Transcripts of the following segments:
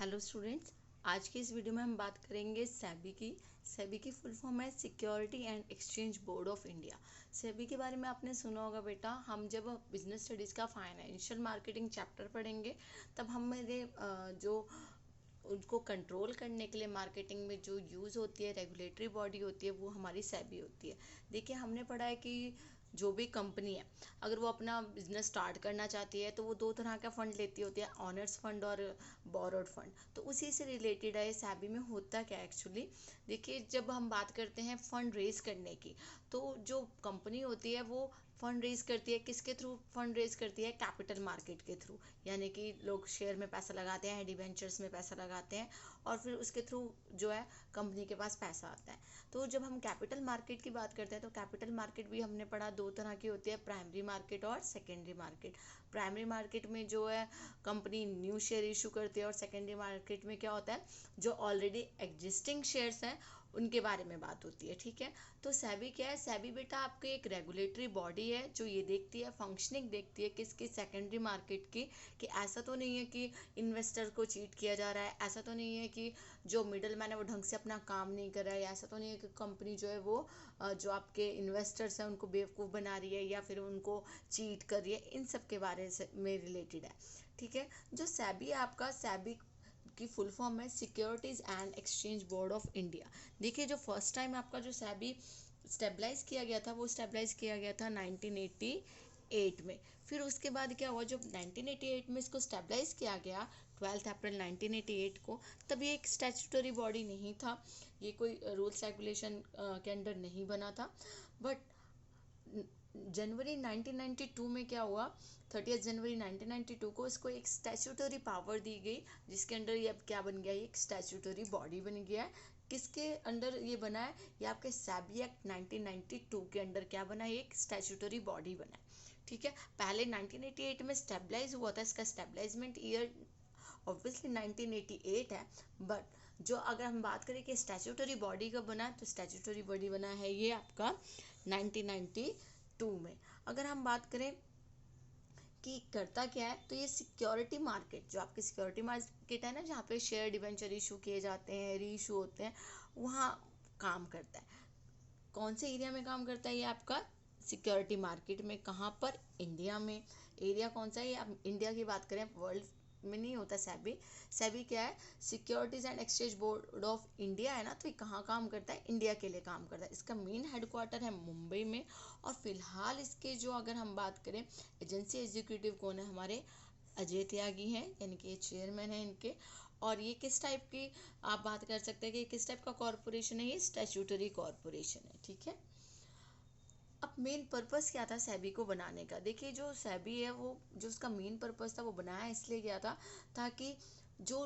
Hello students, आज की इस वीडियो में हम बात करेंगे सेबी की। सेबी की फुल फॉर्म है security and exchange board of India. SEBI के बारे में आपने सुना होगा बेटा। हम जब बिजनेस स्टडीज़ का फाइनेंशियल मार्केटिंग चैप्टर पढ़ेंगे तब हम मेरे जो उनको कंट्रोल करने के लिए मार्केटिंग में जो यूज़ होती है, रेगुलेटरी बॉडी होती है, वो हमारी सेबी होती है। देखिए, हमने पढ़ा है कि जो भी कंपनी है, अगर वो अपना बिजनेस स्टार्ट करना चाहती है तो वो दो तरह का फंड लेती होती है, ऑनर्स फंड और बोरोड फंड। तो उसी से रिलेटेड है सेबी में होता क्या एक्चुअली। देखिए, जब हम बात करते हैं फंड रेज करने की, तो जो कंपनी होती है वो फंड रेज करती है। किसके थ्रू फंड रेज करती है? कैपिटल मार्केट के थ्रू। यानी कि लोग शेयर में पैसा लगाते हैं, डिबेंचर्स में पैसा लगाते हैं और फिर उसके थ्रू जो है कंपनी के पास पैसा आता है। तो जब हम कैपिटल मार्केट की बात करते हैं तो कैपिटल मार्केट भी हमने पढ़ा दो तरह की होती है, प्राइमरी मार्केट और सेकेंडरी मार्केट। प्राइमरी मार्केट में जो है कंपनी न्यू शेयर इशू करती है और सेकेंडरी मार्केट में क्या होता है, जो ऑलरेडी एग्जिस्टिंग शेयर्स हैं उनके बारे में बात होती है। ठीक है, तो सेबी क्या है? सेबी बेटा आपके एक रेगुलेटरी बॉडी है जो ये देखती है, फंक्शनिंग देखती है किसकी, सेकेंडरी मार्केट की, कि ऐसा तो नहीं है कि इन्वेस्टर को चीट किया जा रहा है, ऐसा तो नहीं है कि जो मिडल मैन है वो ढंग से अपना काम नहीं कर रहा है, ऐसा तो नहीं है कि कंपनी जो है वो जो आपके इन्वेस्टर्स हैं उनको बेवकूफ़ बना रही है या फिर उनको चीट कर रही है। इन सब के बारे में रिलेटेड है। ठीक है, जो सेबी है आपका, सेबी की फुल फॉर्म है securities and exchange board of India. देखिए, जो फर्स्ट टाइम आपका जो सेबी स्टेबलाइज किया गया था वो स्टेबलाइज किया गया था 1988 में। फिर उसके बाद क्या हुआ, जब 1988 में इसको स्टेबलाइज किया गया 12 अप्रैल 1988 को, तब ये एक स्टैट्यूटरी बॉडी नहीं था, ये कोई रूल्स रेगुलेशन के अंडर नहीं बना था। बट जनवरी 1992 में क्या हुआ, 30 जनवरी 1992 को इसको एक स्टैट्यूटरी पावर दी गई, जिसके अंडर ये अब क्या बन गया, ये एक स्टैट्यूटरी बॉडी बन गया है। किसके अंडर ये बना है? ये आपके सेबी एक्ट 1992 के अंडर क्या बना है, एक स्टैट्यूटरी बॉडी बना है। ठीक है, पहले 1988 में स्टेबलाइज हुआ था, इसका स्टेबलाइजमेंट ईयर ऑब्वियसली 1988 है। बट जो अगर हम बात करें कि स्टैट्यूटरी बॉडी कब बना है, तो स्टैट्यूटरी बॉडी बना है ये आपका 1992 में। अगर हम बात करें कि करता क्या है, तो ये सिक्योरिटी मार्केट, जो आपकी सिक्योरिटी मार्केट है ना, जहाँ पे शेयर डिवेंचर इशू किए जाते हैं, री इशू होते हैं, वहाँ काम करता है। कौन से एरिया में काम करता है ये आपका? सिक्योरिटी मार्केट में। कहाँ पर? इंडिया में। एरिया कौन सा है? ये आप इंडिया की बात करें, वर्ल्ड में नहीं होता सेबी। सेबी क्या है? Securities and exchange board of India है ना, तो ये कहाँ काम करता है? इंडिया के लिए काम करता है। इसका मेन हेडक्वार्टर है मुंबई में। और फिलहाल इसके जो अगर हम बात करें, एजेंसी एग्जीक्यूटिव कौन है? हमारे अजय त्यागी हैं, यानी कि ये चेयरमैन है इनके। और ये किस टाइप की आप बात कर सकते हैं कि किस टाइप का कॉरपोरेशन है? ये स्टैट्यूटरी कॉरपोरेशन है। ठीक है, अब मेन पर्पस क्या था सेबी को बनाने का? देखिए, जो सेबी है वो जो उसका मेन पर्पस था वो बनाया इसलिए गया था ताकि जो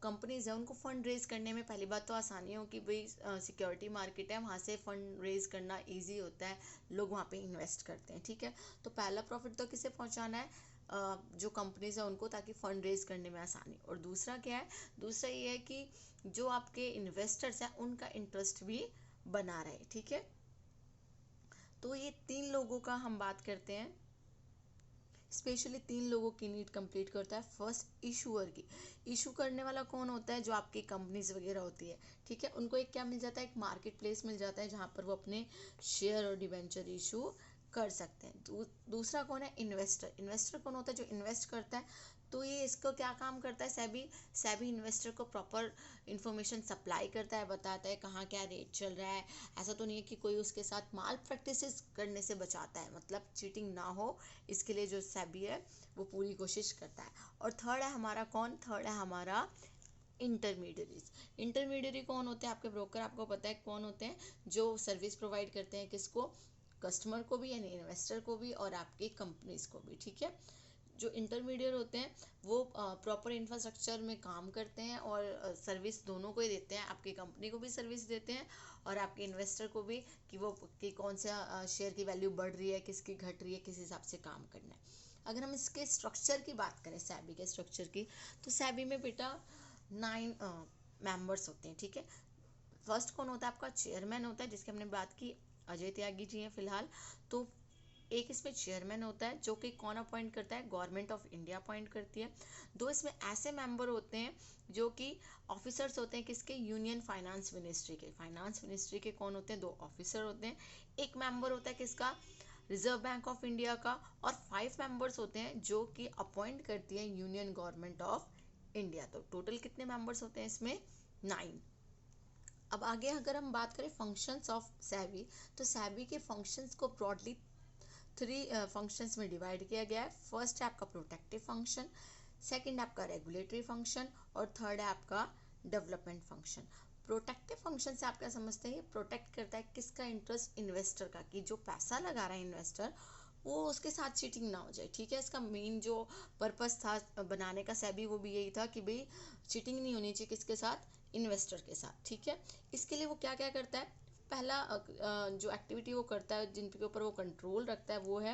कंपनीज है उनको फंड रेज करने में पहली बात तो आसानी हो कि भाई सिक्योरिटी मार्केट है, वहाँ से फंड रेज करना इजी होता है, लोग वहाँ पे इन्वेस्ट करते हैं। ठीक है, तो पहला प्रॉफिट तो किसे पहुँचाना है? जो कंपनीज है उनको, ताकि फंड रेज करने में आसानी। और दूसरा क्या है? दूसरा ये है कि जो आपके इन्वेस्टर्स हैं उनका इंटरेस्ट भी बना रहे। ठीक है, तो ये तीन लोगों का हम बात करते हैं, स्पेशली तीन लोगों की नीड कंप्लीट करता है। फर्स्ट, इशूअर की। इशू करने वाला कौन होता है? जो आपकी कंपनीज वगैरह होती है। ठीक है, उनको एक क्या मिल जाता है? एक मार्केट प्लेस मिल जाता है जहाँ पर वो अपने शेयर और डिबेंचर इशू कर सकते हैं। दूसरा कौन है? इन्वेस्टर। इन्वेस्टर कौन होता है? जो इन्वेस्ट करता है। तो ये इसको क्या काम करता है सेबी? सेबी इन्वेस्टर को प्रॉपर इंफॉर्मेशन सप्लाई करता है, बताता है कहाँ क्या रेट चल रहा है। ऐसा तो नहीं है कि कोई उसके साथ माल प्रैक्टिसेस करने से बचाता है, मतलब चीटिंग ना हो, इसके लिए जो सेबी है वो पूरी कोशिश करता है। और थर्ड है हमारा कौन? थर्ड है हमारा इंटरमीडियरीज। इंटरमीडियरी कौन होते हैं? आपके ब्रोकर, आपको पता है कौन होते हैं? जो सर्विस प्रोवाइड करते हैं किसको? कस्टमर को भी, यानी इन्वेस्टर को भी, और आपकी कंपनीज को भी। ठीक है, जो इंटरमीडिएट होते हैं वो प्रॉपर इंफ्रास्ट्रक्चर में काम करते हैं और सर्विस दोनों को ही देते हैं, आपकी कंपनी को भी सर्विस देते हैं और आपके इन्वेस्टर को भी, कि वो कि कौन सा शेयर की वैल्यू बढ़ रही है, किसकी घट रही है, किस हिसाब से काम करना है। अगर हम इसके स्ट्रक्चर की बात करें, सेबी के स्ट्रक्चर की, तो सेबी में बेटा 9 मेंबर्स होते हैं। ठीक है, फर्स्ट कौन होता है? आपका चेयरमैन होता है, जिसकी हमने बात की, अजय त्यागी जी हैं फिलहाल। तो एक इसमें चेयरमैन होता है, जो कि कौन अपॉइंट करता है, गवर्नमेंट ऑफ इंडिया अपॉइंट करती है। दो इसमें ऐसे मेंबर होते हैं जो कि ऑफिसर्स होते हैं, किसके, यूनियन फाइनेंस मिनिस्ट्री के। फाइनेंस मिनिस्ट्री के कौन होते हैं, दो ऑफिसर होते हैं। एक मेंबर होता है किसका, रिजर्व बैंक ऑफ इंडिया का। और 5 मेंबर्स होते हैं जो कि अपॉइंट करती है यूनियन गवर्नमेंट ऑफ इंडिया। तो टोटल कितने मेंबर्स होते हैं इसमें, 9। अब आगे अगर हम बात करें फंक्शंस ऑफ सेबी, तो सेबी के फंक्शंस को ब्रॉडली 3 फंक्शंस में डिवाइड किया गया है। फर्स्ट है आपका प्रोटेक्टिव फंक्शन, सेकंड आपका रेगुलेटरी फंक्शन, और थर्ड है आपका डेवलपमेंट फंक्शन। प्रोटेक्टिव फंक्शन से आप क्या समझते हैं, ये प्रोटेक्ट करता है किसका इंटरेस्ट, इन्वेस्टर का, कि जो पैसा लगा रहा है इन्वेस्टर वो उसके साथ चीटिंग ना हो जाए। ठीक है, इसका मेन जो पर्पस था बनाने का सेबी, वो भी यही था कि भाई चीटिंग नहीं होनी चाहिए किसके साथ, इन्वेस्टर के साथ। ठीक है, इसके लिए वो क्या क्या करता है, पहला जो एक्टिविटी वो करता है, जिनके ऊपर वो कंट्रोल रखता है, वो है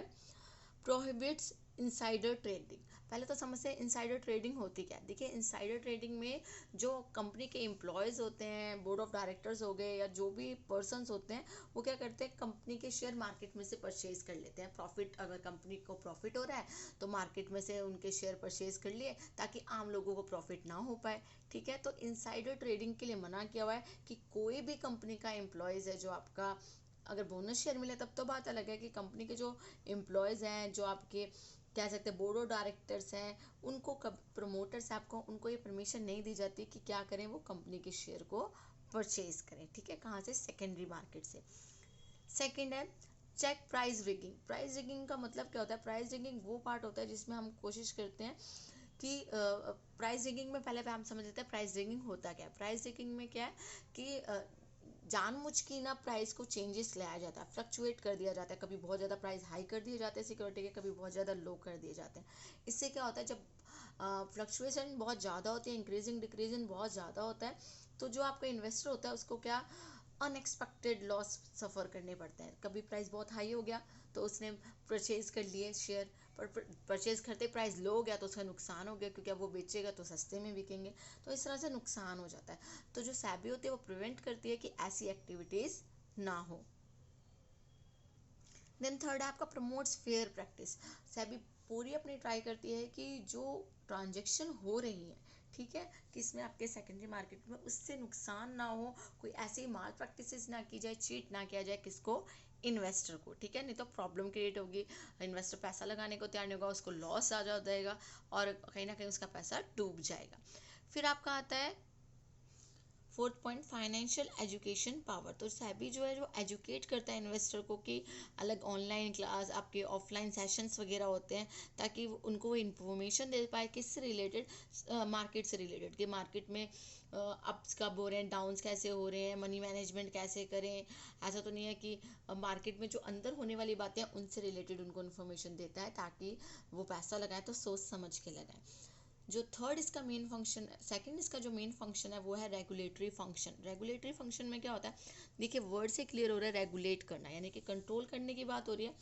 प्रोहिबिट्स इनसाइडर ट्रेडिंग। पहले तो समझते हैं इनसाइडर ट्रेडिंग होती क्या है। देखिए, इनसाइडर ट्रेडिंग में जो कंपनी के एम्प्लॉयज़ होते हैं, बोर्ड ऑफ डायरेक्टर्स हो गए, या जो भी पर्सन्स होते हैं, वो क्या करते हैं, कंपनी के शेयर मार्केट में से परचेज कर लेते हैं। प्रॉफिट, अगर कंपनी को प्रॉफिट हो रहा है तो मार्केट में से उनके शेयर परचेज कर लिए, ताकि आम लोगों को प्रॉफिट ना हो पाए। ठीक है, तो इनसाइडर ट्रेडिंग के लिए मना किया हुआ है कि कोई भी कंपनी का एम्प्लॉयज़ है जो आपका, अगर बोनस शेयर मिले तब तो बात अलग है, कि कंपनी के जो एम्प्लॉयज़ हैं, जो आपके कह सकते हैं बोर्ड ऑफ डायरेक्टर्स हैं, उनको कब प्रमोटर्स आपको, उनको ये परमिशन नहीं दी जाती कि क्या करें, वो कंपनी के शेयर को परचेज करें। ठीक है, कहाँ से, सेकेंडरी मार्केट से। सेकेंड है check price rigging. Price rigging का मतलब क्या होता है, प्राइस रिगिंग वो पार्ट होता है जिसमें हम कोशिश करते हैं कि प्राइस रिगिंग में, पहले हम समझ लेते हैं प्राइस रिगिंग होता क्या है। प्राइस रिगिंग में क्या है कि जानबूझ के ना प्राइस को चेंजेस लाया जाता है, फ्लक्चुएट कर दिया जाता है। कभी बहुत ज़्यादा प्राइस हाई कर दिए जाते हैं सिक्योरिटी के, कभी बहुत ज़्यादा लो कर दिए जाते हैं। इससे क्या होता है, जब फ्लक्चुएशन बहुत ज़्यादा होती है, इंक्रीजिंग डिक्रीजिंग बहुत ज़्यादा होता है, तो जो आपका इन्वेस्टर होता है उसको क्या, अनएक्सपेक्टेड लॉस सफ़र करने पड़ते हैं। कभी प्राइस बहुत हाई हो गया तो उसने परचेज कर लिए शेयर, पर परचेज करते प्राइस लो हो गया तो उसका नुकसान हो गया, क्योंकि अब वो बेचेगा तो सस्ते में बिकेंगे, तो इस तरह से नुकसान हो जाता है। तो जो सेबी होती है वो प्रिवेंट करती है कि ऐसी एक्टिविटीज़ ना हो। देन थर्ड है आपका प्रमोट्स फेयर प्रैक्टिस। सेबी पूरी अपनी ट्राई करती है कि जो ट्रांजेक्शन हो रही है, ठीक है, कि इसमें आपके सेकेंडरी मार्केट में उससे नुकसान ना हो, कोई ऐसी माल प्रैक्टिसेस ना की जाए, चीट ना किया जाए किसको, इन्वेस्टर को। ठीक है, नहीं तो प्रॉब्लम क्रिएट होगी, इन्वेस्टर पैसा लगाने को तैयार नहीं होगा, उसको लॉस आ जाएगा और कहीं ना कहीं उसका पैसा डूब जाएगा। फिर आपका आता है fourth point, financial education power. तो सेबी जो है, जो एजुकेट करता है इन्वेस्टर को, कि अलग ऑनलाइन क्लास, आपके ऑफलाइन सेशंस वगैरह होते हैं, ताकि उनको वो इन्फॉर्मेशन दे पाए किससे रिलेटेड, मार्केट से रिलेटेड, कि मार्केट में अप्स कब हो रहे हैं, डाउन्स कैसे हो रहे हैं, मनी मैनेजमेंट कैसे करें। ऐसा तो नहीं है कि मार्केट में जो अंदर होने वाली बातें हैं उनसे रिलेटेड उनको इन्फॉर्मेशन देता है, ताकि वो पैसा लगाए तो सोच समझ के लगाए। जो थर्ड इसका मेन फंक्शन, सेकंड इसका जो मेन फंक्शन है वो है रेगुलेटरी फंक्शन। रेगुलेटरी फंक्शन में क्या होता है, देखिए वर्ड से क्लियर हो रहा है, रेगुलेट करना, यानी कि कंट्रोल करने की बात हो रही है।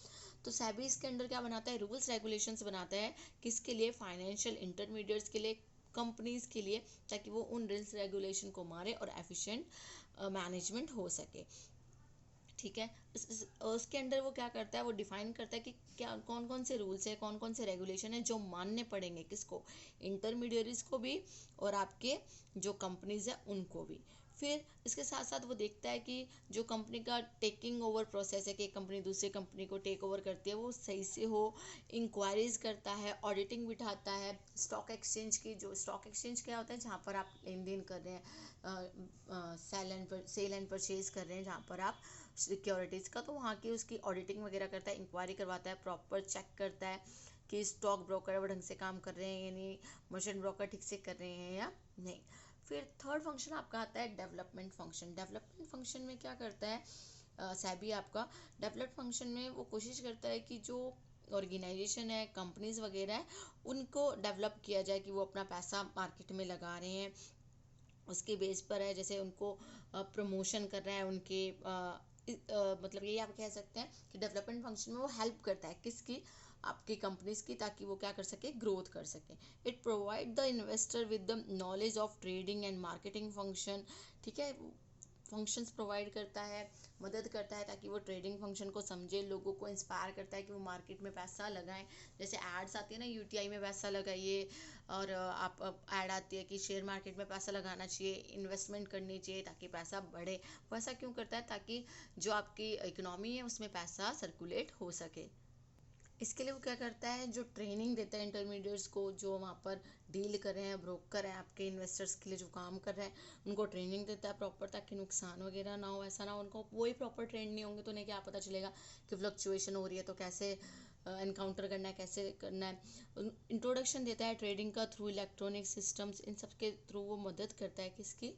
तो सेबी इसके अंदर क्या बनाता है, रूल्स रेगुलेशंस बनाता है, किसके लिए, फाइनेंशियल इंटरमीडिएट्स के लिए, कंपनीज के लिए, ताकि वो उन रूल्स रेगुलेशन को मारे और एफिशिएंट मैनेजमेंट हो सके। ठीक है, उसके अंडर वो क्या करता है, वो डिफाइन करता है कि क्या, कौन कौन से रूल्स है, कौन कौन से रेगुलेशन है जो मानने पड़ेंगे, किसको, इंटरमीडियरीज को भी और आपके जो कंपनीज है उनको भी। फिर इसके साथ साथ वो देखता है कि जो कंपनी का टेकिंग ओवर प्रोसेस है, कि एक कंपनी दूसरी कंपनी को टेक ओवर करती है, वो सही से हो, इंक्वायरीज करता है, ऑडिटिंग बिठाता है। स्टॉक एक्सचेंज की, जो स्टॉक एक्सचेंज क्या होता है, जहाँ पर आप लेन देन कर रहे हैं, सेल एंड परचेज कर रहे हैं, जहाँ पर आप सिक्योरिटीज़ का, तो वहाँ की उसकी ऑडिटिंग वगैरह करता है, इंक्वायरी करवाता है, प्रॉपर चेक करता है कि स्टॉक ब्रोकर वो ढंग से काम कर रहे हैं, यानी मर्चेंट ब्रोकर ठीक से कर रहे हैं या नहीं। फिर थर्ड फंक्शन आपका आता है डेवलपमेंट फंक्शन। डेवलपमेंट फंक्शन में क्या करता है सेबी आपका, डेवलपमेंट फंक्शन में वो कोशिश करता है कि जो ऑर्गेनाइजेशन है, कंपनीज वगैरह है, उनको डेवलप किया जाए, कि वो अपना पैसा मार्केट में लगा रहे हैं उसके बेस पर है, जैसे उनको प्रमोशन कर रहा है उनके मतलब यही आप कह सकते हैं कि डेवलपमेंट फंक्शन में वो हेल्प करता है किसकी, आपकी कंपनीज की, ताकि वो क्या कर सके, ग्रोथ कर सके। It provide the investor with the knowledge of trading and marketing function. ठीक है, फंक्शंस प्रोवाइड करता है, मदद करता है ताकि वो ट्रेडिंग फंक्शन को समझे, लोगों को इंस्पायर करता है कि वो मार्केट में पैसा लगाएं। जैसे एड्स आती है ना, यूटीआई में पैसा लगाइए, और आप ऐड आती है कि शेयर मार्केट में पैसा लगाना चाहिए, इन्वेस्टमेंट करनी चाहिए ताकि पैसा बढ़े। वो ऐसा क्यों करता है? ताकि जो आपकी इकोनॉमी है उसमें पैसा सर्कुलेट हो सके। इसके लिए वो क्या करता है, जो ट्रेनिंग देता है इंटरमीडिएट्स को, जो वहाँ पर डील कर रहे हैं, ब्रोकर हैं, आपके इन्वेस्टर्स के लिए जो काम कर रहे हैं, उनको ट्रेनिंग देता है प्रॉपर, ताकि नुकसान वगैरह ना हो, ऐसा ना हो। उनको वही प्रॉपर ट्रेंड नहीं होंगे तो उन्हें क्या पता चलेगा कि फ्लक्चुएशन हो रही है तो कैसे एनकाउंटर करना है, कैसे करना है। इंट्रोडक्शन देता है ट्रेडिंग का थ्रू इलेक्ट्रॉनिक सिस्टम्स, इन सब के थ्रू वो मदद करता है किसकी,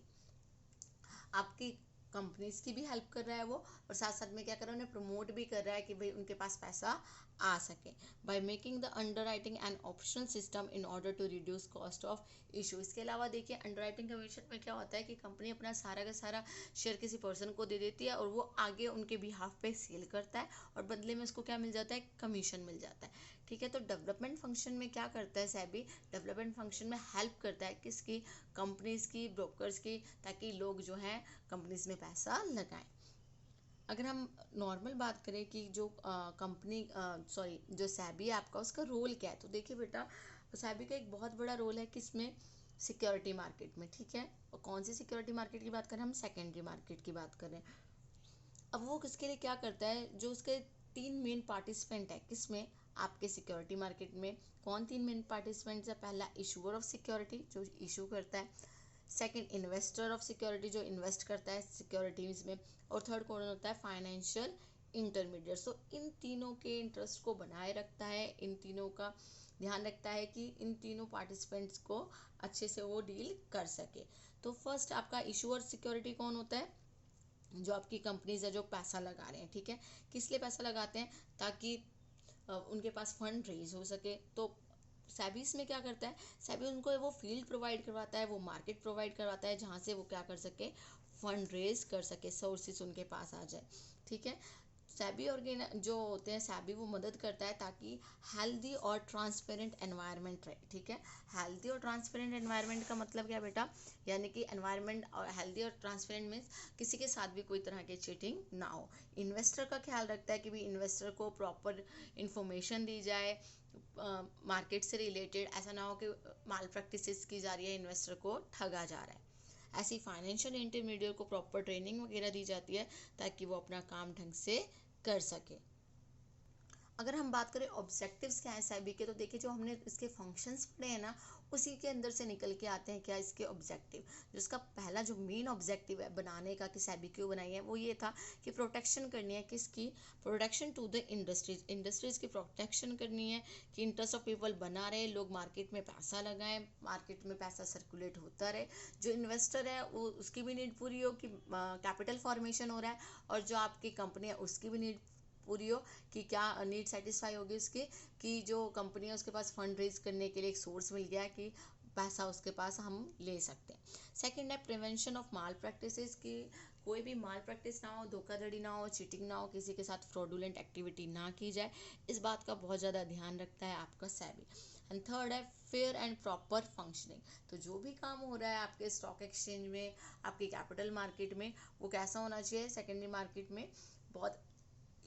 आपकी कंपनीज की भी हेल्प कर रहा है वो, और साथ साथ में क्या कर रहा है, उन्हें प्रमोट भी कर रहा है कि भाई उनके पास पैसा आ सके। By making the underwriting and optional system in order to reduce cost of issue. इसके अलावा देखिए, अंडरराइटिंग कमीशन में क्या होता है कि कंपनी अपना सारा का सारा शेयर किसी पर्सन को दे देती है और वो आगे उनके बिहाफ पे सेल करता है, और बदले में उसको क्या मिल जाता है, कमीशन मिल जाता है। ठीक है, तो डेवलपमेंट फंक्शन में क्या करता है सेबी, डेवलपमेंट फंक्शन में हेल्प करता है किसकी, कंपनीज की, ब्रोकर्स की, ताकि लोग जो है कंपनीज में पैसा लगाएं। अगर हम नॉर्मल बात करें कि जो कंपनी जो सेबी है आपका, उसका रोल क्या है, तो देखिए बेटा, सेबी का एक बहुत बड़ा रोल है किसमें, सिक्योरिटी मार्केट में। ठीक है, और कौन सी सिक्योरिटी मार्केट की बात करें, हम सेकेंडरी मार्केट की बात करें। अब वो किसके लिए क्या करता है, जो उसके 3 मेन पार्टिसिपेंट है किसमें, आपके सिक्योरिटी मार्केट में। कौन 3 मेन पार्टिसिपेंट्स है? पहला इशूअर ऑफ सिक्योरिटी, जो इशू करता है। सेकंड, इन्वेस्टर ऑफ सिक्योरिटी, जो इन्वेस्ट करता है सिक्योरिटीज में। और थर्ड कौन होता है? Financial intermediate. सो इन तीनों के इंटरेस्ट को बनाए रखता है, इन तीनों का ध्यान रखता है कि इन तीनों पार्टिसिपेंट्स को अच्छे से वो डील कर सके। तो फर्स्ट आपका इशूअर सिक्योरिटी कौन होता है? जो आपकी कंपनीज है जो पैसा लगा रहे हैं। ठीक है, किस लिए पैसा लगाते हैं? ताकि उनके पास फंड रेज हो सके। तो सेबी इसमें क्या करता है, सेबी उनको वो फील्ड प्रोवाइड करवाता है, वो मार्केट प्रोवाइड करवाता है जहाँ से वो क्या कर सके, फंड रेज कर सके, सोर्सेस उनके पास आ जाए। ठीक है, सेबी जो होते हैं सेबी, वो मदद करता है ताकि हेल्दी और ट्रांसपेरेंट एनवायरनमेंट रहे। ठीक है, हेल्दी और ट्रांसपेरेंट एनवायरनमेंट का मतलब क्या बेटा, यानी कि एनवायरनमेंट और हेल्दी और ट्रांसपेरेंट मीन्स किसी के साथ भी कोई तरह की चीटिंग ना हो। इन्वेस्टर का ख्याल रखता है कि भी इन्वेस्टर को प्रॉपर इंफॉर्मेशन दी जाए मार्केट से रिलेटेड, ऐसा ना हो कि माल प्रैक्टिसेस की जा रही है, इन्वेस्टर को ठगा जा रहा है। ऐसी फाइनेंशियल इंटरमीडिएट को प्रॉपर ट्रेनिंग वगैरह दी जाती है ताकि वो अपना काम ढंग से कर सके। अगर हम बात करें ऑब्जेक्टिव्स क्या है सेबी के, तो देखिए जो हमने इसके फंक्शंस पढ़े हैं ना, उसी के अंदर से निकल के आते हैं क्या इसके ऑब्जेक्टिव। जो इसका पहला जो मेन ऑब्जेक्टिव है बनाने का कि सेबी क्यों बनाई है, वो ये था कि प्रोटेक्शन करनी है किसकी, protection to the industries, industries की प्रोटेक्शन करनी है कि इंटरेस्ट ऑफ पीपल बना रहे, लोग मार्केट में पैसा लगाएं, मार्केट में पैसा सर्कुलेट होता रहे, जो इन्वेस्टर है वो उसकी भी नीड पूरी हो कि कैपिटल फॉर्मेशन हो रहा है, और जो आपकी कंपनी है उसकी भी नीड पूरी हो कि क्या नीड सेटिस्फाई होगी उसकी, कि जो कंपनी है उसके पास फंड रेज करने के लिए एक सोर्स मिल गया कि पैसा उसके पास हम ले सकते हैं। सेकंड है प्रिवेंशन ऑफ माल प्रैक्टिसेस, की कोई भी माल प्रैक्टिस ना हो, धोखाधड़ी ना हो, चीटिंग ना हो, किसी के साथ फ्रॉडुलेंट एक्टिविटी ना की जाए, इस बात का बहुत ज़्यादा ध्यान रखता है आपका सेबी। एंड थर्ड है फेयर एंड प्रॉपर फंक्शनिंग, तो जो भी काम हो रहा है आपके स्टॉक एक्सचेंज में, आपकी कैपिटल मार्केट में, वो कैसा होना चाहिए, सेकेंडरी मार्केट में बहुत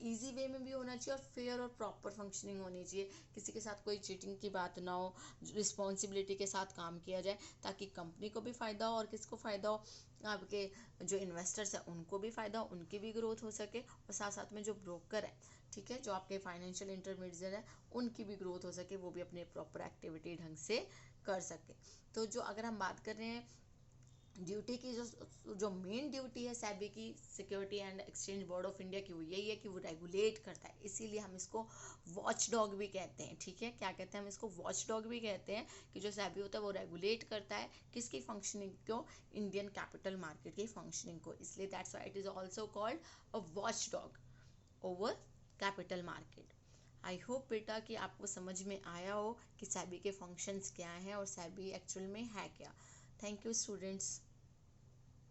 ईजी वे में भी होना चाहिए और फेयर और प्रॉपर फंक्शनिंग होनी चाहिए, किसी के साथ कोई चीटिंग की बात ना हो, रिस्पॉन्सिबिलिटी के साथ काम किया जाए ताकि कंपनी को भी फ़ायदा हो और किसको फ़ायदा हो, आपके जो इन्वेस्टर्स हैं उनको भी फ़ायदा हो, उनकी भी ग्रोथ हो सके, और साथ साथ में जो ब्रोकर है, ठीक है, जो आपके फाइनेंशियल इंटरमीडिएट है, उनकी भी ग्रोथ हो सके, वो भी अपने प्रॉपर एक्टिविटी ढंग से कर सके। तो जो अगर हम बात कर रहे हैं ड्यूटी की, जो मेन ड्यूटी है सेबी की, security and exchange board of India की, वो यही है कि वो रेगुलेट करता है, इसीलिए हम इसको वॉच डॉग भी कहते हैं। ठीक है, क्या कहते हैं हम इसको, वॉच डॉग भी कहते हैं, कि जो सेबी होता है वो रेगुलेट करता है किसकी फंक्शनिंग को, इंडियन कैपिटल मार्केट की फंक्शनिंग को, इसलिए that's why it is also called a watch dog over capital market. I hope बेटा कि आपको समझ में आया हो कि सेबी के फंक्शंस क्या हैं और सेबी एक्चुअल में है क्या। Thank you students.